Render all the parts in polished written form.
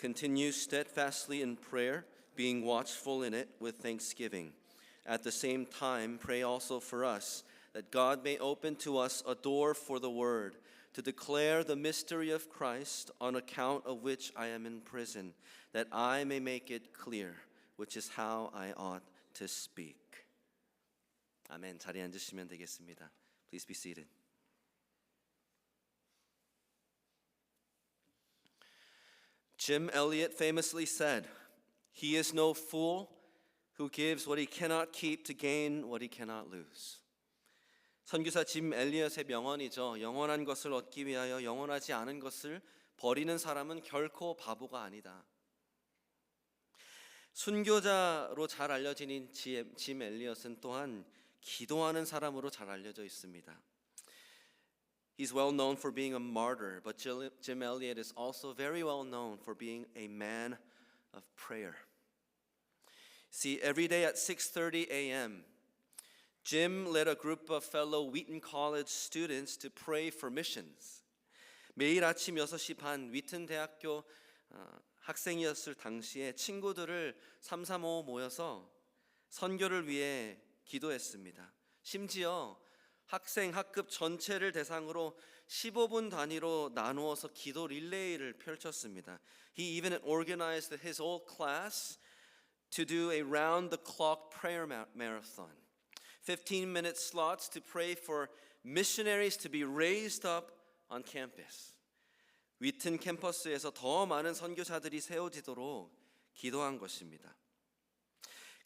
Continue steadfastly in prayer, being watchful in it with thanksgiving. At the same time, pray also for us, that God may open to us a door for the word, to declare the mystery of Christ, on account of which I am in prison, that I may make it clear, which is how I ought to speak. 아멘. 자리에 앉으시면 되겠습니다. Please be seated. Jim Elliot famously said, "He is no fool who gives what he cannot keep to gain what he cannot lose." 선교사 짐 엘리엇의 명언이죠. 영원한 것을 얻기 위하여 영원하지 않은 것을 버리는 사람은 결코 바보가 아니다. 순교자로 잘 알려진 짐 엘리엇은 또한 기도하는 사람으로 잘 알려져 있습니다. He's well known for being a martyr, but Jim Elliot is also very well known for being a man of prayer. See, every day at 6:30 a.m., Jim led a group of fellow Wheaton College students to pray for missions. 매일 아침 6시 반 위튼 대학교 학생이었을 당시에 친구들을 335 모여서 선교를 위해 기도했습니다. 심지어 학급 전체를 대상으로 15분 단위로 나누어서 기도 릴레이를 펼쳤습니다. He even organized his whole class to do a round-the-clock prayer marathon. 15-minute slots to pray for missionaries to be raised up on campus. 위튼 캠퍼스에서 더 많은 선교사들이 세워지도록 기도한 것입니다.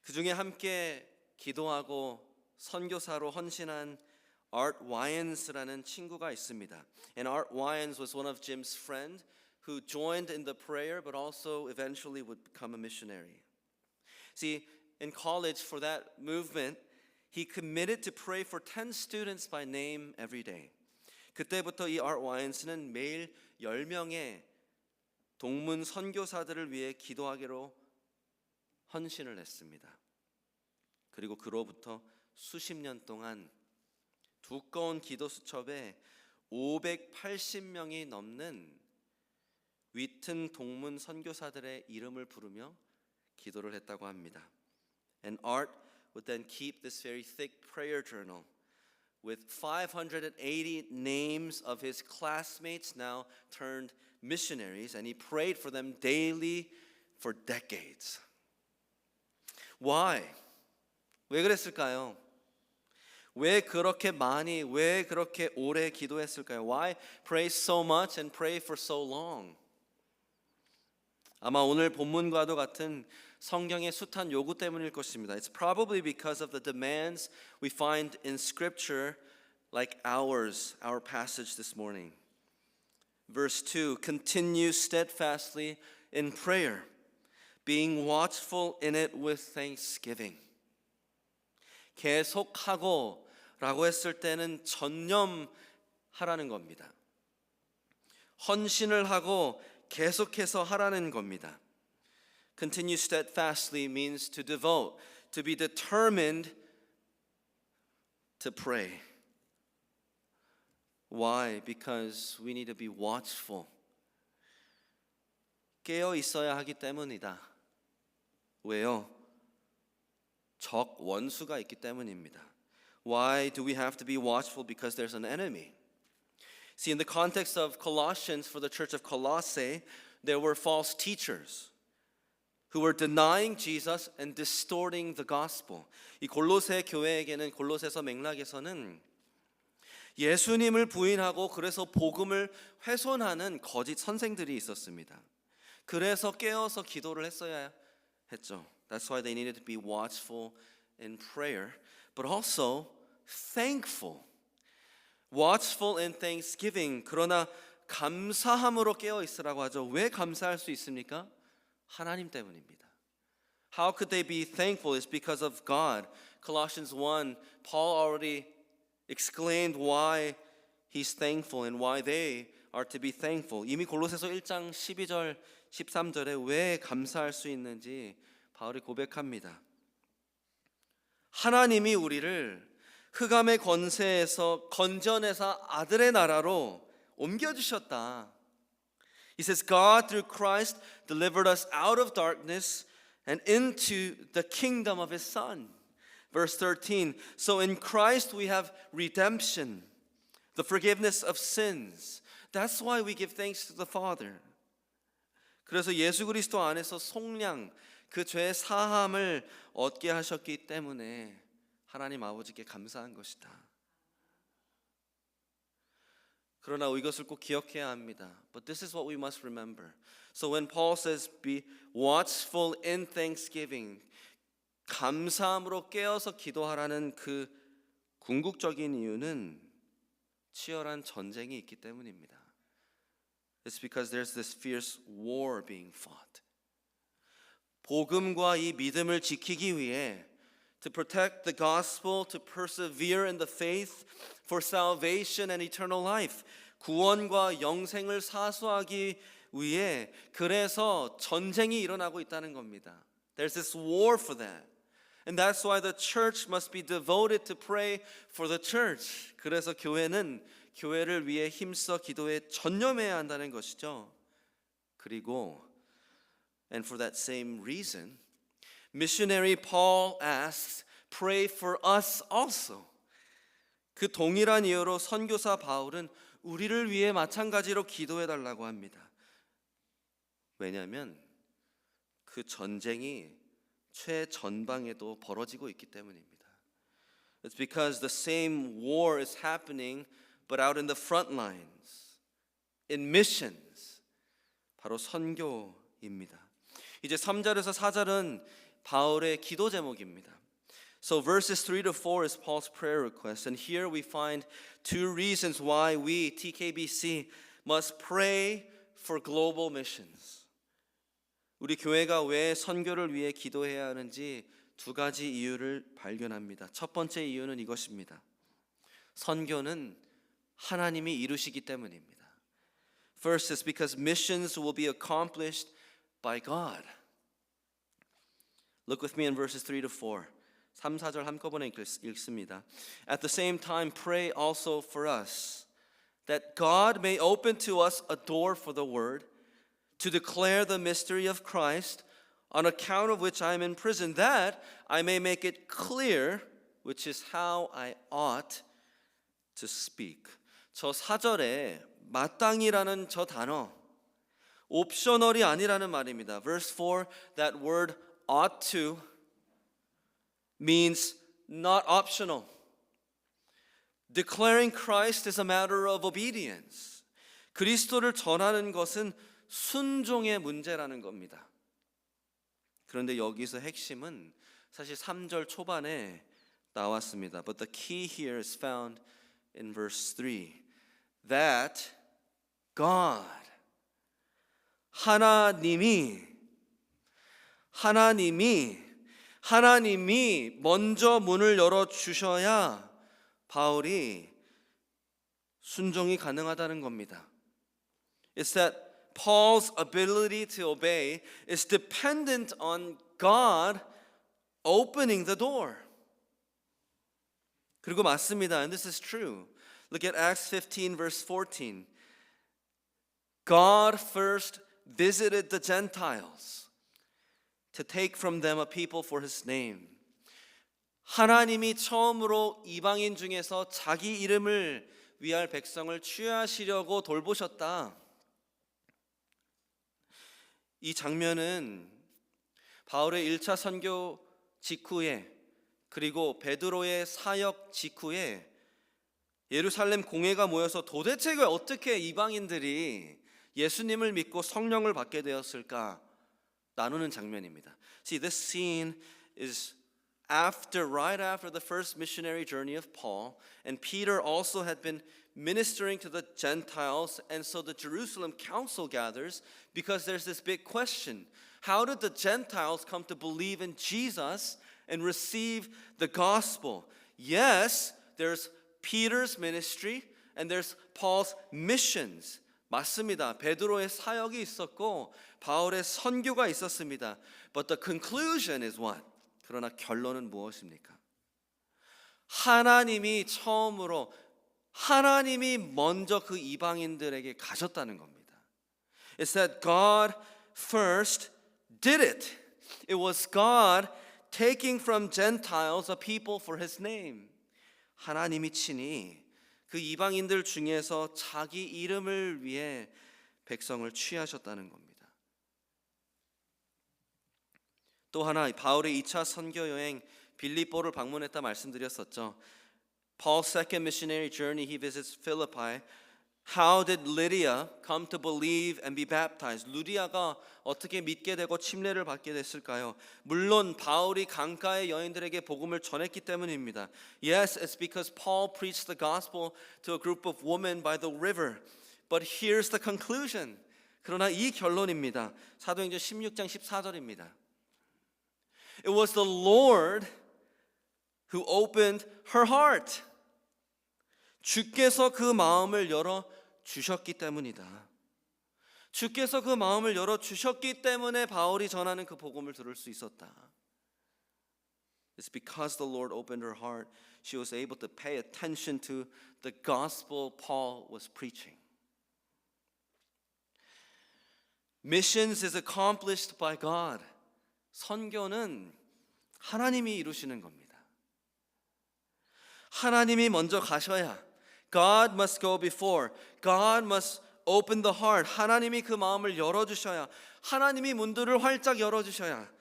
그 중에 함께 기도하고 선교사로 헌신한 Art Wyons라는 친구가 있습니다. And Art Wyons was one of Jim's friends who joined in the prayer but also eventually would become a missionary. See, in college for that movement, he committed to pray for 10 students by name every day. 그때부터 이 Art Wyons는 매일 10명의 동문 선교사들을 위해 기도하기로 헌신을 했습니다. 그리고 그로부터 수십 년 동안 두꺼운 기도 수첩에 580명이 넘는 위튼 동문 선교사들의 이름을 부르며 기도를 했다고 합니다. And Art would then keep this very thick prayer journal with 580 names of his classmates now turned missionaries, and he prayed for them daily for decades. Why? 왜 그랬을까요? 왜 그렇게 오래 기도했을까요? Why pray so much and pray for so long? 아마 오늘 본문과도 같은 성경의 숱한 요구 때문일 것입니다. It's probably because of the demands we find in Scripture like our passage this morning. Verse 2, continue steadfastly in prayer, being watchful in it with thanksgiving. 계속하고 라고 했을 때는 전념하라는 겁니다. 헌신을 하고 계속해서 하라는 겁니다. Continue steadfastly means to devote, to be determined to pray. Why? Because we need to be watchful. 깨어 있어야 하기 때문이다. 왜요? 적 원수가 있기 때문입니다. Why do we have to be watchful? Because there's an enemy. See, in the context of Colossians, for the church of Colossae, there were false teachers who were denying Jesus and distorting the gospel. 이 골로새 교회에게는 골로새서 맥락에서는 예수님을 부인하고 그래서 복음을 훼손하는 거짓 선생들이 있었습니다. 그래서 깨어서 기도를 했어야 했죠. That's why they needed to be watchful in prayer, but also thankful. Watchful in thanksgiving. 그러나 감사함으로 깨어 있으라고 하죠. 왜 감사할 수 있습니까? 하나님 때문입니다. How could they be thankful? It's because of God. Colossians 1, Paul already explained why he's thankful and why they are to be thankful. 이미 골로새서 1장 12절, 13절에 왜 감사할 수 있는지 바울이 고백합니다. 하나님이 우리를 흑암의 권세에서 건져내사 아들의 나라로 옮겨주셨다. He says, God through Christ delivered us out of darkness and into the kingdom of his Son. Verse 13, so in Christ we have redemption, the forgiveness of sins. That's why we give thanks to the Father. 그래서 예수 그리스도 안에서 속량, 그 죄의 사함을 얻게 하셨기 때문에 하나님 아버지께 감사한 것이다. 그러나 이것을 꼭 기억해야 합니다. But this is what we must remember. So when Paul says, be watchful in thanksgiving, 감사함으로 깨어서 기도하라는 그 궁극적인 이유는 치열한 전쟁이 있기 때문입니다. It's because there's this fierce war being fought. 복음과 이 믿음을 지키기 위해 to protect the gospel, to persevere in the faith for salvation and eternal life. 구원과 영생을 사수하기 위해 그래서 전쟁이 일어나고 있다는 겁니다. There's this war for that. And that's why the church must be devoted to pray for the church. 그래서 교회는 교회를 위해 힘써 기도에 전념해야 한다는 것이죠. 그리고 and for that same reason, missionary Paul asks, pray for us also. 그 동일한 이유로 선교사 바울은 우리를 위해 마찬가지로 기도해 달라고 합니다. 왜냐하면 그 전쟁이 최전방에도 벌어지고 있기 때문입니다. It's because the same war is happening but out in the front lines, in missions. 바로 선교입니다. 이제 3절에서 4절은 바울의 기도 제목입니다. So verses 3 to 4 is Paul's prayer request. And here we find two reasons why we, TKBC, must pray for global missions. 우리 교회가 왜 선교를 위해 기도해야 하는지 두 가지 이유를 발견합니다. 첫 번째 이유는 이것입니다. 선교는 하나님이 이루시기 때문입니다. First is because missions will be accomplished by God. Look with me in verses 3 to 4. 3, 4절 한꺼번에 읽습니다. At the same time pray also for us, that God may open to us a door for the word, to declare the mystery of Christ, on account of which I am in prison, that I may make it clear, which is how I ought to speak. 저 4절에 마땅히라는 저 단어, 옵셔널이 아니라는 말입니다. Verse 4, that word ought to means not optional. Declaring Christ is a matter of obedience. 그리스도를 전하는 것은 순종의 문제라는 겁니다. 그런데 여기서 핵심은 사실 3절 초반에 나왔습니다. But the key here is found in verse 3. That God, 하나님이 먼저 문을 열어주셔야 바울이 순종이 가능하다는 겁니다. It's that Paul's ability to obey is dependent on God opening the door. 그리고 맞습니다. And this is true. Look at Acts 15 verse 14. God first visited the Gentiles to take from them a people for his name. 하나님이 처음으로 이방인 중에서 자기 이름을 위할 백성을 취하시려고 돌보셨다. 이 장면은 바울의 1차 선교 직후에 그리고 베드로의 사역 직후에 예루살렘 공회가 모여서 도대체 어떻게 이방인들이 예수님을 믿고 성령을 받게 되었을까 나누는 장면입니다. See, this scene is right after the first missionary journey of Paul, and Peter also had been ministering to the Gentiles, and so the Jerusalem council gathers because there's this big question. How did the Gentiles come to believe in Jesus and receive the gospel? Yes, there's Peter's ministry and there's Paul's missions. 맞습니다. 베드로의 사역이 있었고 바울의 선교가 있었습니다. But the conclusion is what? 그러나 결론은 무엇입니까? 하나님이 먼저 그 이방인들에게 가셨다는 겁니다. It's that God first did it. It was God taking from Gentiles a people for his name. 하나님이 친히 그 이방인들 중에서 자기 이름을 위해 백성을 취하셨다는 겁니다. 또 하나 바울의 2차 선교 여행 빌립보를 방문했다 말씀드렸었죠. Paul's second missionary journey, he visits Philippi. How did Lydia come to believe and be baptized? 루디아가 어떻게 믿게 되고 침례를 받게 됐을까요? 물론 바울이 강가의 여인들에게 복음을 전했기 때문입니다. Yes, it's because Paul preached the gospel to a group of women by the river. But here's the conclusion. 그러나 이 결론입니다. 사도행전 16장 14절입니다. It was the Lord who opened her heart. 주께서 그 마음을 열어 주셨기 때문이다. 주께서 그 마음을 열어 주셨기 때문에 바울이 전하는 그 복음을 들을 수 있었다. It's because the Lord opened her heart, she was able to pay attention to the gospel Paul was preaching. Missions is accomplished by God. 선교는 하나님이 이루시는 겁니다. 하나님이 먼저 가셔야 God must go before. God must open the heart. 하나님이 그 마음을 열어주셔야 하나님이 문들을 활짝 열어주셔야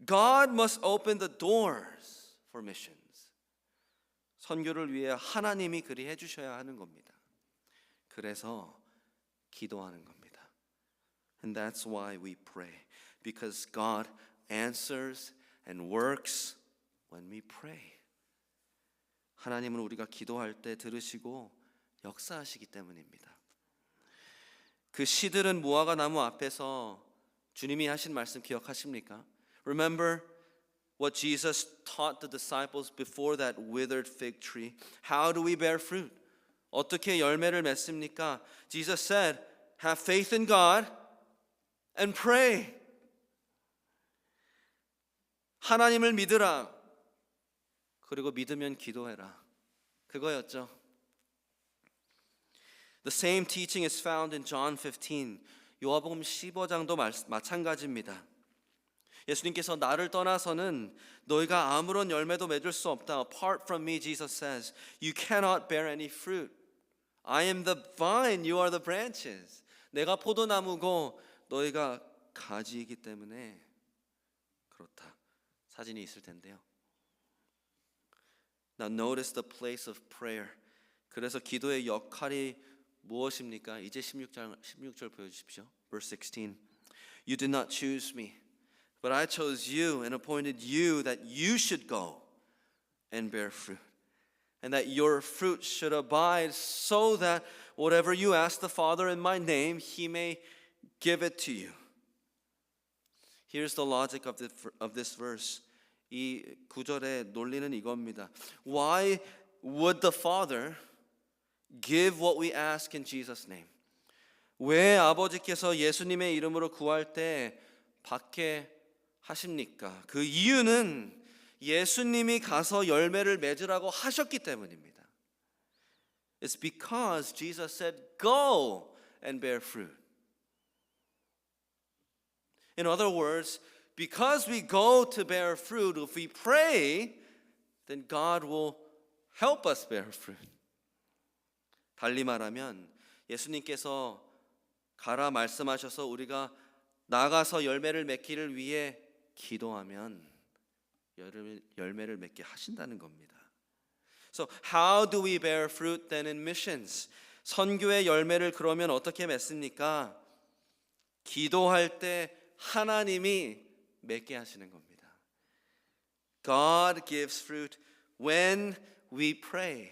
God must open the doors for missions. 선교를 위해 하나님이 그리 해주셔야 하는 겁니다. 그래서 기도하는 겁니다. And that's why we pray. Because God answers and works when we pray. 하나님은 우리가 기도할 때 들으시고 역사하시기 때문입니다. 그 시들은 무화과 나무 앞에서 주님이 하신 말씀 기억하십니까? Remember what Jesus taught the disciples before that withered fig tree? How do we bear fruit? 어떻게 열매를 맺습니까? Jesus said, have faith in God and pray. 하나님을 믿으라. 그리고 믿으면 기도해라. 그거였죠. The same teaching is found in John 15. 요한복음 15장도 마찬가지입니다. 예수님께서 나를 떠나서는 너희가 아무런 열매도 맺을 수 없다. Apart from me, Jesus says, you cannot bear any fruit. I am the vine, you are the branches. 내가 포도나무고 너희가 가지이기 때문에 그렇다. 사진이 있을 텐데요. Now notice the place of prayer. 그래서 기도의 역할이 무엇입니까? 이제 16절 보여주십시오. Verse 16. You did not choose me, but I chose you and appointed you that you should go and bear fruit, and that your fruit should abide, so that whatever you ask the Father in my name, he may give it to you. Here's the logic of this verse. 이 구절의 논리는 이겁니다. Why would the Father give what we ask in Jesus' name? 왜 아버지께서 예수님의 이름으로 구할 때 받게 하십니까? 그 이유는 예수님이 가서 열매를 맺으라고 하셨기 때문입니다. It's because Jesus said, go and bear fruit. In other words, because we go to bear fruit, if we pray, then God will help us bear fruit. 달리 말하면 예수님께서 가라 말씀하셔서 우리가 나가서 열매를 맺기를 위해 기도하면 열매를 맺게 하신다는 겁니다. So how do we bear fruit then in missions? 선교의 열매를 그러면 어떻게 맺습니까? 기도할 때 하나님이 맺게 하시는 겁니다. God gives fruit when we pray.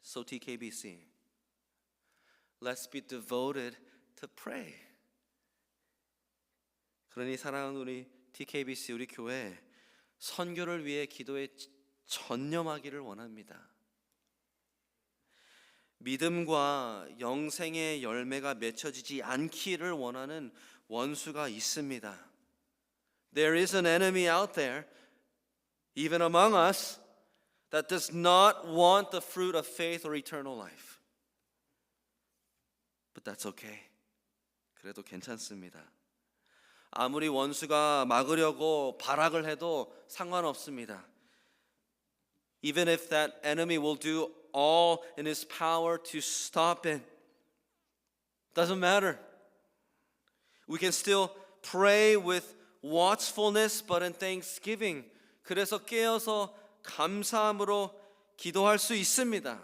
So TKBC, let's be devoted to pray. 그러니 사랑하는 우리 TKBC 우리 교회 선교를 위해 기도에 전념하기를 원합니다. 믿음과 영생의 열매가 맺혀지지 않기를 원하는 원수가 있습니다. There is an enemy out there, even among us, that does not want the fruit of faith or eternal life. But that's okay. 그래도 괜찮습니다. 아무리 원수가 막으려고 발악을 해도 상관없습니다. Even if that enemy will do all in his power to stop it, doesn't matter. We can still pray with watchfulness, but in thanksgiving. 그래서 깨어서 감사함으로 기도할 수 있습니다.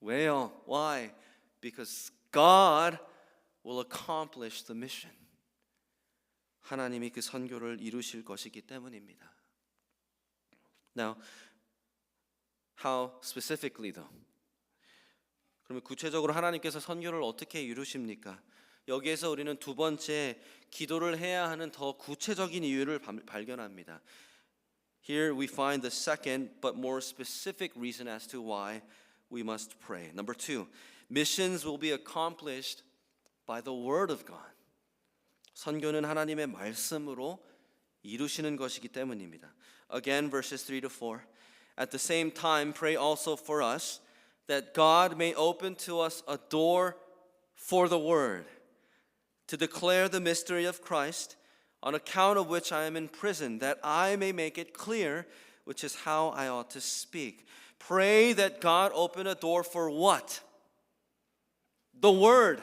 왜요? Why? Because God will accomplish the mission. 하나님이 그 선교를 이루실 것이기 때문입니다. Now, how specifically though? 그러면 구체적으로 하나님께서 선교를 어떻게 이루십니까? 여기에서 우리는 두 번째 기도를 해야 하는 더 구체적인 이유를 발견합니다. Here we find the second but more specific reason as to why we must pray. Number two, missions will be accomplished by the word of God. 선교는 하나님의 말씀으로 이루시는 것이기 때문입니다. Again, verses 3 to 4. At the same time, pray also for us that God may open to us a door for the word, to declare the mystery of Christ, on account of which I am in prison, that I may make it clear, which is how I ought to speak. Pray that God open a door for what? The word.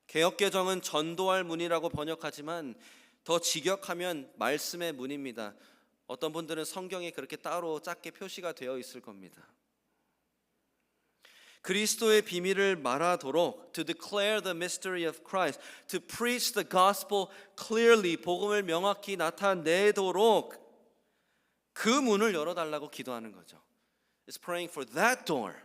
개역개정은 전도할 문이라고 번역하지만 더 직역하면 말씀의 문입니다. 어떤 분들은 성경에 그렇게 따로 작게 표시가 되어 있을 겁니다. 그리스도의 비밀을 말하도록, to declare the mystery of Christ, to preach the gospel clearly, 복음을 명확히 나타내도록 그 문을 열어달라고 기도하는 거죠. It's praying for that door.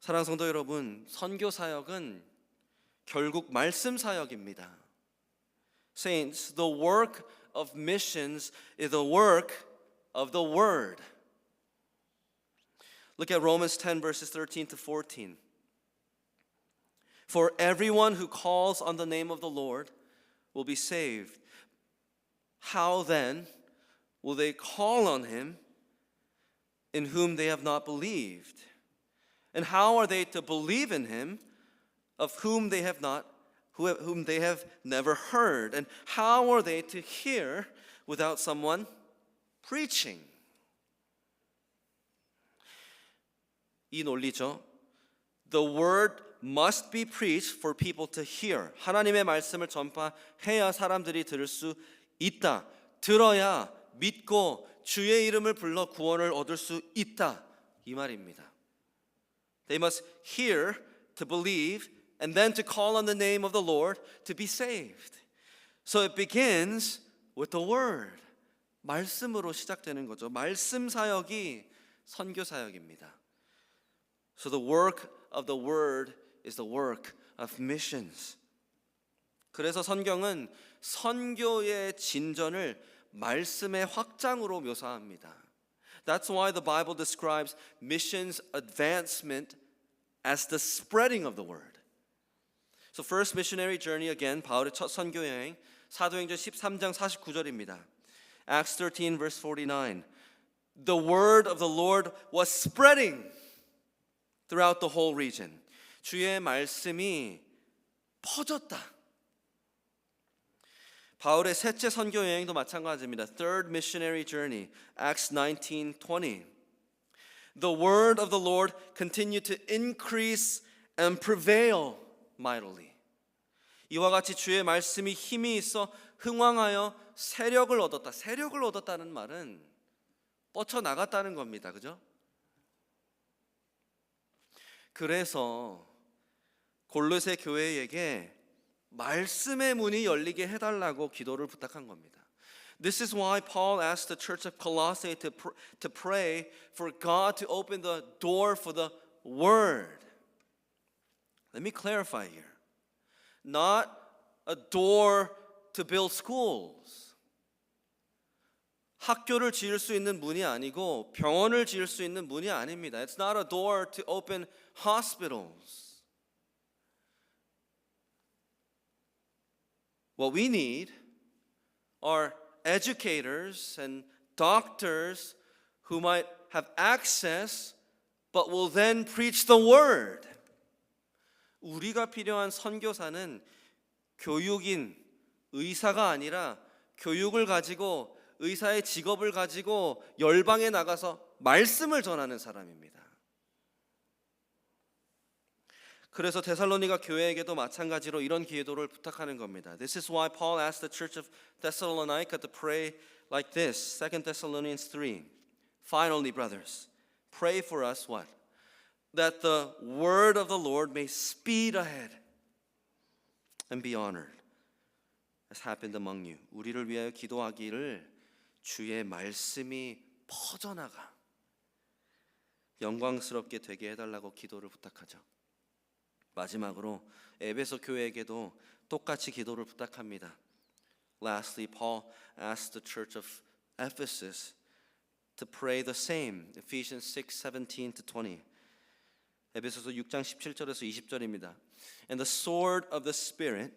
사랑하는 성도 여러분, 선교 사역은 결국 말씀 사역입니다. Saints, the work of missions is the work of the word. Look at Romans 10 verses 13 to 14. For everyone who calls on the name of the Lord will be saved. How then will they call on him in whom they have not believed? And how are they to believe in him of whom they have never heard? And how are they to hear without someone preaching? 이 논리죠. The word must be preached for people to hear. 하나님의 말씀을 전파해야 사람들이 들을 수 있다. 들어야 믿고 주의 이름을 불러 구원을 얻을 수 있다. 이 말입니다. They must hear to believe and then to call on the name of the Lord to be saved. So it begins with the word. 말씀으로 시작되는 거죠. 말씀 사역이 선교 사역입니다. So the work of the word is the work of missions. 그래서 성경은 선교의 진전을 말씀의 확장으로 묘사합니다. That's why the Bible describes missions advancement as the spreading of the word. So first missionary journey again, 바울의 첫 선교 여행, 사도행전 13장 49절입니다. Acts 13 verse 49. The word of the Lord was spreading throughout the whole region. 주의 말씀이 퍼졌다. 바울의 셋째 선교 여행도 마찬가지입니다. Third missionary journey, Acts 19:20. The word of the Lord continued to increase and prevail mightily. 이와 같이 주의 말씀이 힘이 있어 흥왕하여 세력을 얻었다. 세력을 얻었다는 말은 뻗쳐나갔다는 겁니다. 그죠? 그래서 골로새 교회에게 말씀의 문이 열리게 해달라고 기도를 부탁한 겁니다. This is why Paul asked the church of Colossae to pray for God to open the door for the word. Let me clarify here. Not a door to build schools. 학교를 지을 수 있는 문이 아니고 병원을 지을 수 있는 문이 아닙니다. It's not a door to open hospitals. What we need are educators and doctors who might have access but will then preach the word. 우리가 필요한 선교사는 교육인, 의사가 아니라 교육을 가지고 의사의 직업을 가지고 열방에 나가서 말씀을 전하는 사람입니다. 그래서 데살로니가 교회에게도 마찬가지로 이런 기도를 부탁하는 겁니다. This is why Paul asked the church of Thessalonica to pray like this. 2 Thessalonians 3. Finally, brothers, pray for us what? That the word of the Lord may speed ahead and be honored as happened among you. 우리를 위하여 기도하기를 주의 말씀이 퍼져나가 영광스럽게 되게 해달라고 기도를 부탁하죠. 마지막으로 에베소 교회에게도 똑같이 기도를 부탁합니다. Lastly, Paul asked the church of Ephesus to pray the same. Ephesians 6:17-20. 에베소서 6장 17절에서 20절입니다. And the sword of the Spirit,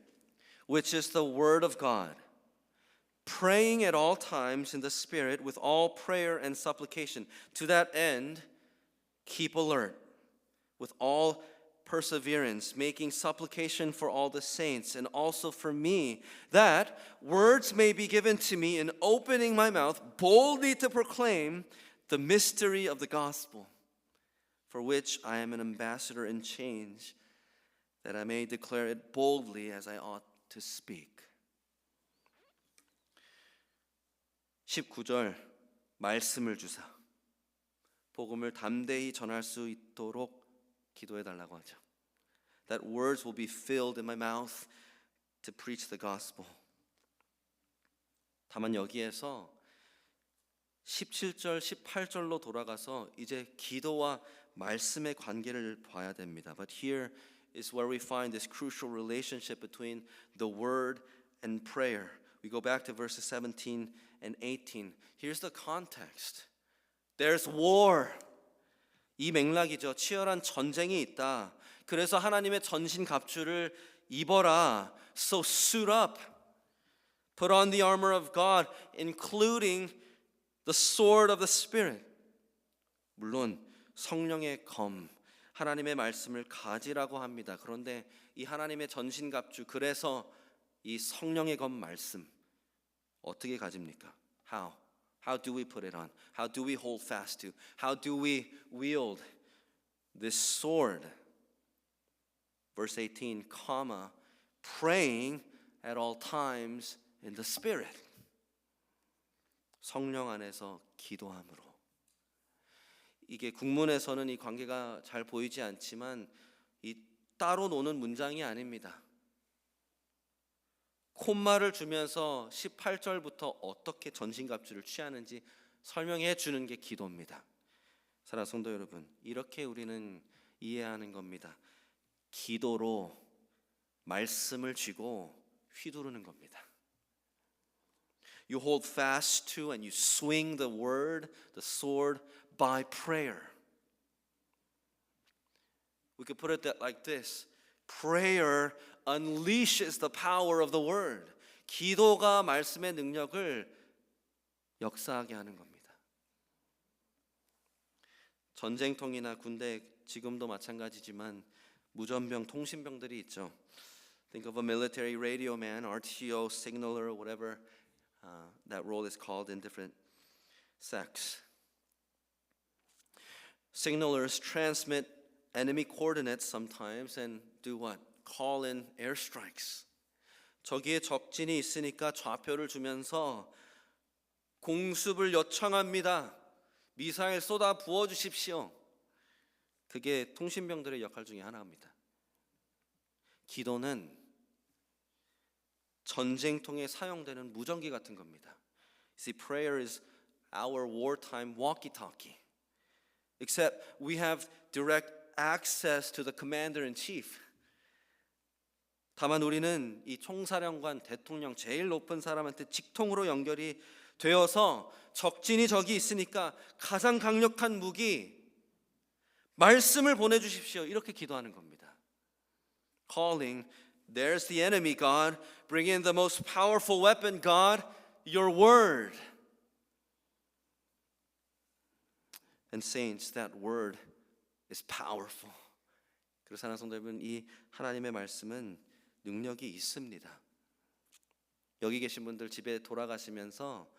which is the word of God, praying at all times in the Spirit with all prayer and supplication. To that end, keep alert with all perseverance, making supplication for all the saints and also for me, that words may be given to me in opening my mouth boldly to proclaim the mystery of the gospel, for which I am an ambassador in chains, that I may declare it boldly as I ought to speak. 19절 말씀을 주사 복음을 담대히 전할 수 있도록 기도해 달라고 하죠. That words will be filled in my mouth to preach the gospel. 다만 여기에서 17절, 18절로 돌아가서 이제 기도와 말씀의 관계를 봐야 됩니다. But here is where we find this crucial relationship between the word and prayer. We go back to verses 17 and 18. Here's the context. There's war. 이 맥락이죠. 치열한 전쟁이 있다. 그래서 하나님의 전신 갑주를 입어라. So suit up. Put on the armor of God, including the sword of the Spirit. 물론 성령의 검, 하나님의 말씀을 가지라고 합니다. 그런데 이 하나님의 전신 갑주, 그래서 이 성령의 검 말씀 어떻게 가집니까? How? How do we put it on? How do we hold fast to? How do we wield this sword? Verse 18, comma, praying at all times in the Spirit. 성령 안에서 기도함으로. 이게 국문에서는 이 관계가 잘 보이지 않지만 이 따로 노는 문장이 아닙니다. 콤마를 주면서 18절부터 어떻게 전신갑주를 취하는지 설명해 주는 게 기도입니다. 사랑하는 성도 여러분, 이렇게 우리는 이해하는 겁니다. 기도로 말씀을 쥐고 휘두르는 겁니다. You hold fast to and you swing the word, the sword, by prayer. We could put it like this. Prayer unleashes the power of the word. 기도가 말씀의 능력을 역사하게 하는 겁니다. 전쟁통이나 군대 지금도 마찬가지지만 무전병, 통신병들이 있죠. Think of a military radio man, RTO, signaler, whatever that role is called in different sects. Signalers transmit enemy coordinates sometimes and do what? Call in airstrikes. 저기에 적진이 있으니까 좌표를 주면서 공습을 요청합니다. 미사일 쏟아 부어 주십시오. 그게 통신병들의 역할 중에 하나입니다. 기도는 전쟁통에 사용되는 무전기 같은 겁니다. See, prayer is our wartime walkie-talkie. Except we have direct access to the commander-in-chief. 다만 우리는 이 총사령관, 대통령, 제일 높은 사람한테 직통으로 연결이 되어서 적진이 저기 있으니까 가장 강력한 무기, 말씀을 보내주십시오. 이렇게 기도하는 겁니다. Calling, there's the enemy, God. Bring in the most powerful weapon, God, your word. And saints, that word is powerful 그리고 사랑하는 성도 여러분, 이 하나님의 말씀은 능력이 있습니다. 여기 계신 분들 집에 돌아가시면서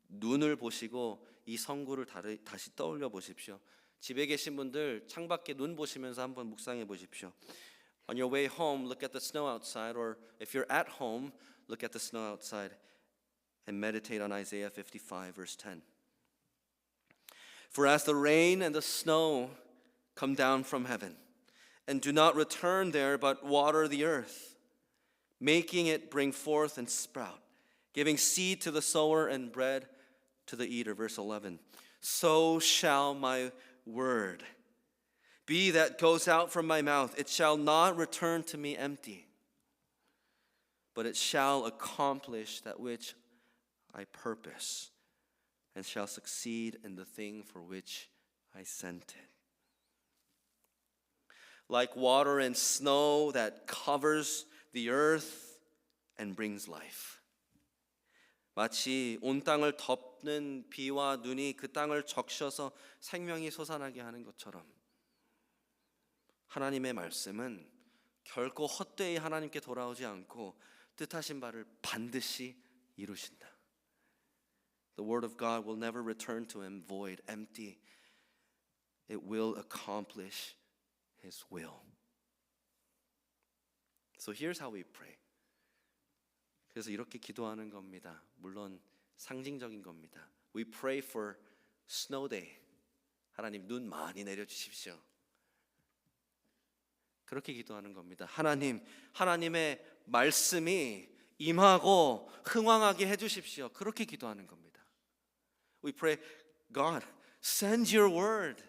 눈을 보시고 이 성구를 다시 떠올려 보십시오. 집에 계신 분들 창밖에 눈 보시면서 한번 묵상해 보십시오. On your way home, look at the snow outside, or if you're at home, look at the snow outside and meditate on Isaiah 55 verse 10. For as the rain and the snow come down from heaven, and do not return there, but water the earth, making it bring forth and sprout, giving seed to the sower and bread to the eater. Verse 11. So shall my word be that goes out from my mouth. It shall not return to me empty, but it shall accomplish that which I purpose, and shall succeed in the thing for which I sent it. Like water and snow that covers the earth and brings life. 마치 온 땅을 덮는 비와 눈이 그 땅을 적셔서 생명이 솟아나게 하는 것처럼 하나님의 말씀은 결코 헛되이 하나님께 돌아오지 않고 뜻하신 바를 반드시 이루신다. The word of God will never return to him void, empty. It will accomplish his will. So here's how we pray. 그래서 이렇게 기도하는 겁니다. 물론 상징적인 겁니다. We pray for snow day. 하나님 눈 많이 내려주십시오. 그렇게 기도하는 겁니다. 하나님, 하나님의 말씀이 임하고 흥왕하게 해주십시오. 그렇게 기도하는 겁니다. We pray, God, send your word.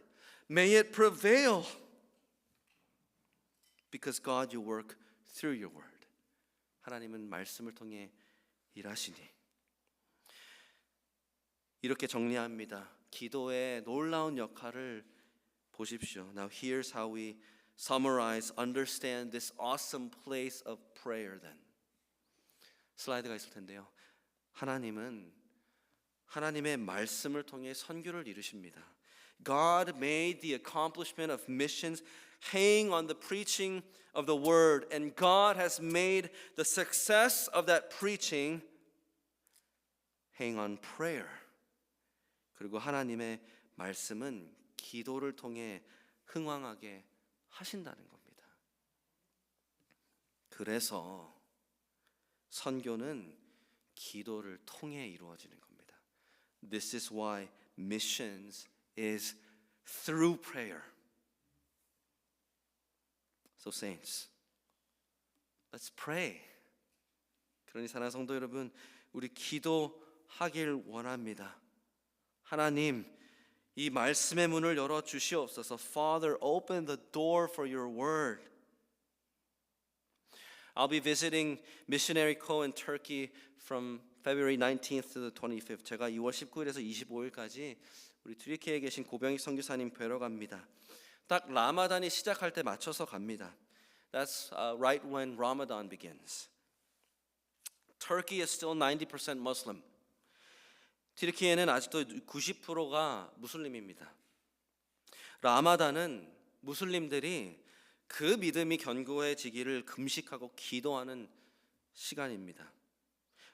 May it prevail. Because God, you work through your word. 하나님은 말씀을 통해 일하시니. 이렇게 정리합니다. 기도의 놀라운 역할을 보십시오. Now here's how we summarize, understand this awesome place of prayer then. 슬라이드가 있을 텐데요. 하나님은 하나님의 말씀을 통해 선교를 이루십니다. God made the accomplishment of missions hang on the preaching of the word, and God has made the success of that preaching hang on prayer. 그리고 하나님의 말씀은 기도를 통해 흥왕하게 하신다는 겁니다. 그래서 선교는 기도를 통해 이루어지는 겁니다. This is why missions is through prayer. So saints, let's pray. 그러니 사랑하는 성도 여러분, 우리 기도하길 원합니다. 하나님, 이 말씀의 문을 열어 주시옵소서. Father, open the door for your word. I'll be visiting Missionary Co. in Turkey from February 19th to the 25th. 제가 2월 19일에서 25일까지 우리 튀르키예에 계신 고병익 선교사님 뵈러 갑니다. 딱 라마단이 시작할 때 맞춰서 갑니다. That's right when Ramadan begins. Turkey is still 90% Muslim. 튀르키예는 아직도 90%가 무슬림입니다. 라마단은 무슬림들이 그 믿음이 견고해지기를 금식하고 기도하는 시간입니다.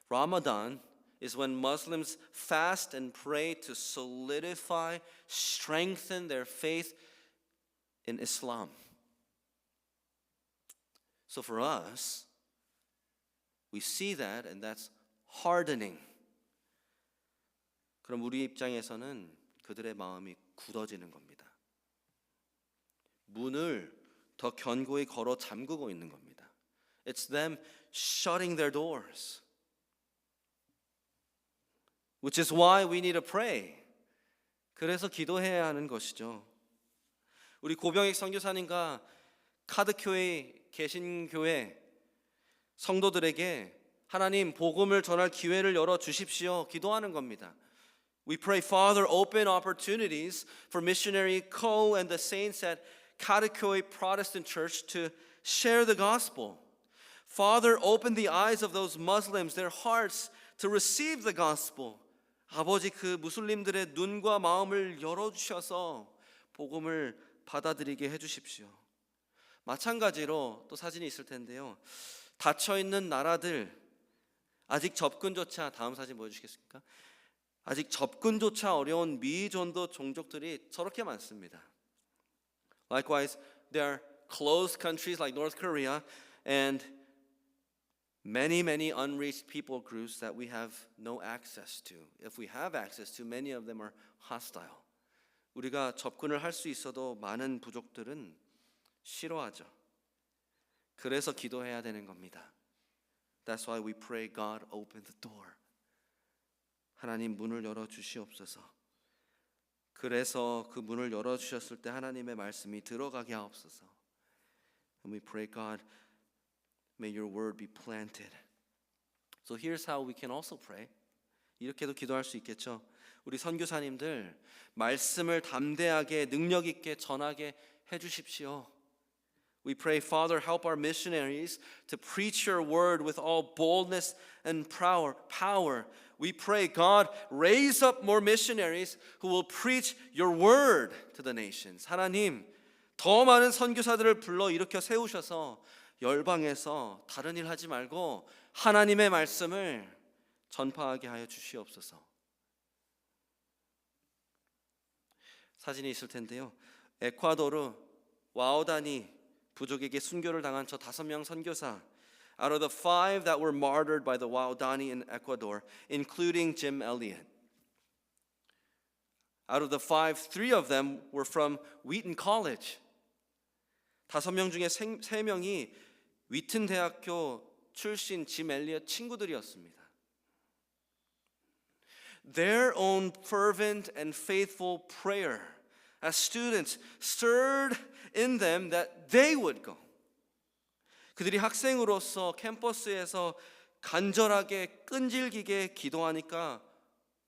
Ramadan is when Muslims fast and pray to solidify, strengthen their faith in Islam. So for us, we see that and that's hardening. 그럼 우리 입장에서는 그들의 마음이 굳어지는 겁니다. 문을 더 견고히 걸어 잠그고 있는 겁니다. It's them shutting their doors. Which is why we need to pray. 그래서 기도해야 하는 것이죠. 우리 고병익 선교사님과 카드교회 개신교회 성도들에게 하나님 복음을 전할 기회를 열어 주십시오. 기도하는 겁니다. We pray, Father, open opportunities for Missionary Co. and the saints at Katakyoe Protestant Church to share the gospel. Father, open the eyes of those Muslims, their hearts to receive the gospel. 아버지, 그 무슬림들의 눈과 마음을 열어주셔서 복음을 받아들이게 해주십시오. 마찬가지로 또 사진이 있을 텐데요. 닫혀 있는 나라들, 아직 접근조차, 다음 사진 보여주시겠습니까? 아직 접근조차 어려운 미전도 종족들이 저렇게 많습니다. Likewise, there are closed countries like North Korea and many unreached people groups that we have no access to. If we have access to, many of them are hostile. 우리가 접근을 할 수 있어도 많은 부족들은 싫어하죠. 그래서 기도해야 되는 겁니다. That's why we pray, God, open the door. 하나님 문을 열어 주시옵소서. 그래서 그 문을 열어 주셨을 때 하나님의 말씀이 들어가게 하옵소서. And we pray, God, may your word be planted. So here's how we can also pray. 이렇게도 기도할 수 있겠죠. 우리 선교사님들 말씀을 담대하게 능력 있게 전하게 해 주십시오. We pray, Father, help our missionaries to preach your word with all boldness and power. We pray, God, raise up more missionaries who will preach your word to the nations. 하나님, 더 많은 선교사들을 불러 일으켜 세우셔서 열방에서 다른 일 하지 말고 하나님의 말씀을 전파하게 하여 주시옵소서. 사진이 있을 텐데요. 에콰도르 와오다니 부족에게 순교를 당한 저 5명 선교사. Out of the 5 that were martyred by the Waodani in Ecuador, including Jim Elliot. Out of the 5, 3 of them were from Wheaton College. 5명 중에 3명이 위튼 대학교 출신 짐 엘리엇 친구들이었습니다. Their own fervent and faithful prayer as students stirred in them that they would go. 그들이 학생으로서 캠퍼스에서 간절하게 끈질기게 기도하니까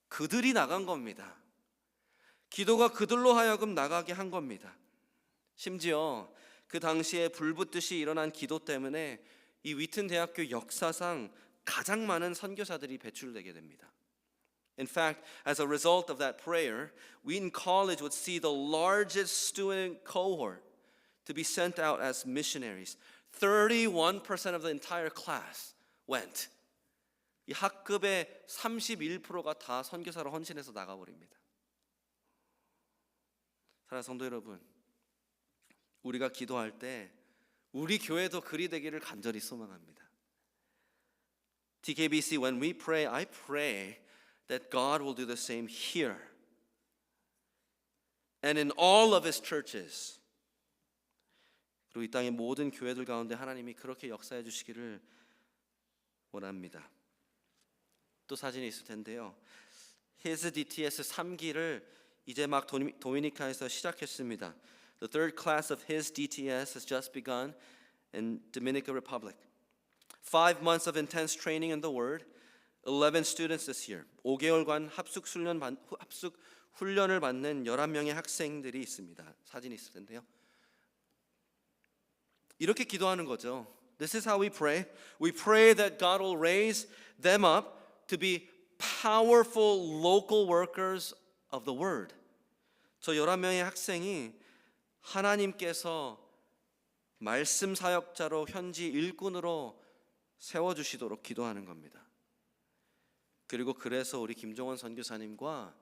그들이 나간 겁니다. 기도가 그들로 하여금 나가게 한 겁니다. 심지어 그 당시에 불붙듯이 일어난 기도 때문에 이 위튼 대학교 역사상 가장 많은 선교사들이 배출되게 됩니다. In fact, as a result of that prayer, Wheaton College would see the largest student cohort to be sent out as missionaries. 31% of the entire class went. 이 학급의 31%가 다 선교사로 헌신해서 나가버립니다. 사랑하는 성도 여러분, 우리가 기도할 때 우리 교회도 그리 되기를 간절히 소망합니다. TKBC, when we pray, I pray that God will do the same here and in all of His churches. 그리고 이 땅의 모든 교회들 가운데 하나님이 그렇게 역사해 주시기를 원합니다. 또 사진이 있을 텐데요. His DTS 3기를 이제 막 도미니카에서 시작했습니다. The third class of His DTS has just begun in Dominican Republic. 5 months of intense training in the Word. 11 students this year. 5개월간 합숙 훈련을 받는 11명의 학생들이 있습니다. 사진이 있을 텐데요. 이렇게 기도하는 거죠. This is how we pray. We pray that God will raise them up to be powerful local workers of the word. 저 11명의 학생이 하나님께서 말씀 사역자로 현지 일꾼으로 세워주시도록 기도하는 겁니다. 그리고 그래서 우리 김종원 선교사님과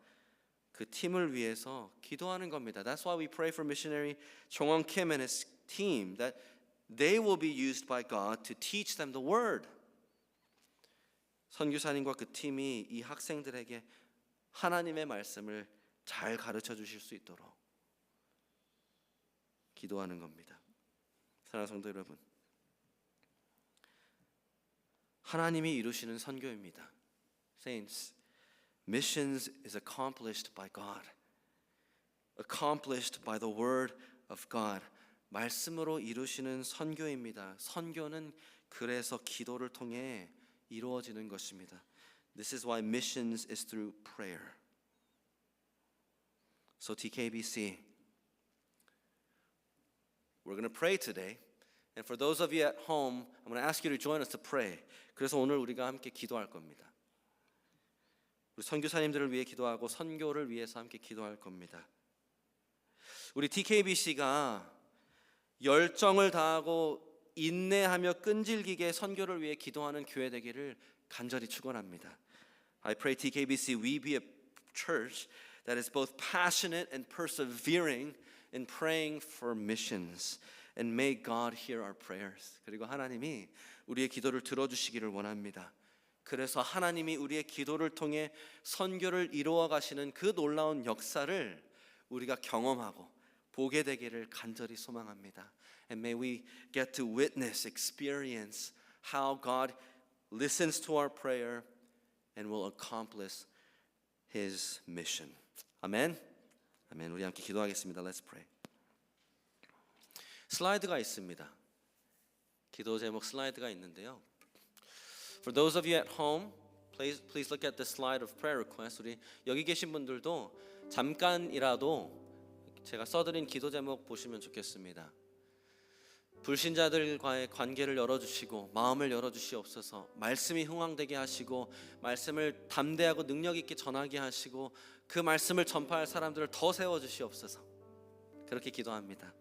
그 팀을 위해서 기도하는 겁니다. That's why we pray for missionary 종원 Kim and his team, that they will be used by God to teach them the word. 선교사님과 그 팀이 이 학생들에게 하나님의 말씀을 잘 가르쳐 주실 수 있도록 기도하는 겁니다. 사랑하는 성도 여러분, 하나님이 이루시는 선교입니다. Saints, missions is accomplished by God. Accomplished by the word of God. 말씀으로 이루시는 선교입니다. 선교는 그래서 기도를 통해 이루어지는 것입니다. This is why missions is through prayer. So TKBC, we're going to pray today. And for those of you at home, I'm going to ask you to join us to pray. 그래서 오늘 우리가 함께 기도할 겁니다. 우리 선교사님들을 위해 기도하고 선교를 위해서 함께 기도할 겁니다. 우리 TKBC가 열정을 다하고 인내하며 끈질기게 선교를 위해 기도하는 교회 되기를 간절히 축원합니다. I pray TKBC we be a church that is both passionate and persevering in praying for missions. And may God hear our prayers. 그리고 하나님이 우리의 기도를 들어주시기를 원합니다. 그래서 하나님이 우리의 기도를 통해 선교를 이루어 가시는 그 놀라운 역사를 우리가 경험하고 보게 되기를 간절히 소망합니다. And may we get to witness, experience how God listens to our prayer and will accomplish His mission. 아멘. 아멘. 우리 함께 기도하겠습니다. Let's pray. 슬라이드가 있습니다. 기도 제목 슬라이드가 있는데요. For those of you at home, please look at the slide of prayer requests. 우리 여기 계신 분들도 잠깐이라도 제가 써드린 기도 제목 보시면 좋겠습니다. 불신자들과의 관계를 열어주시고 마음을 열어주시옵소서. 말씀이 흥황되게 하시고 말씀을 담대하고 능력 있게 전하게 하시고 그 말씀을 전파할 사람들을 더 세워주시옵소서. 그렇게 기도합니다.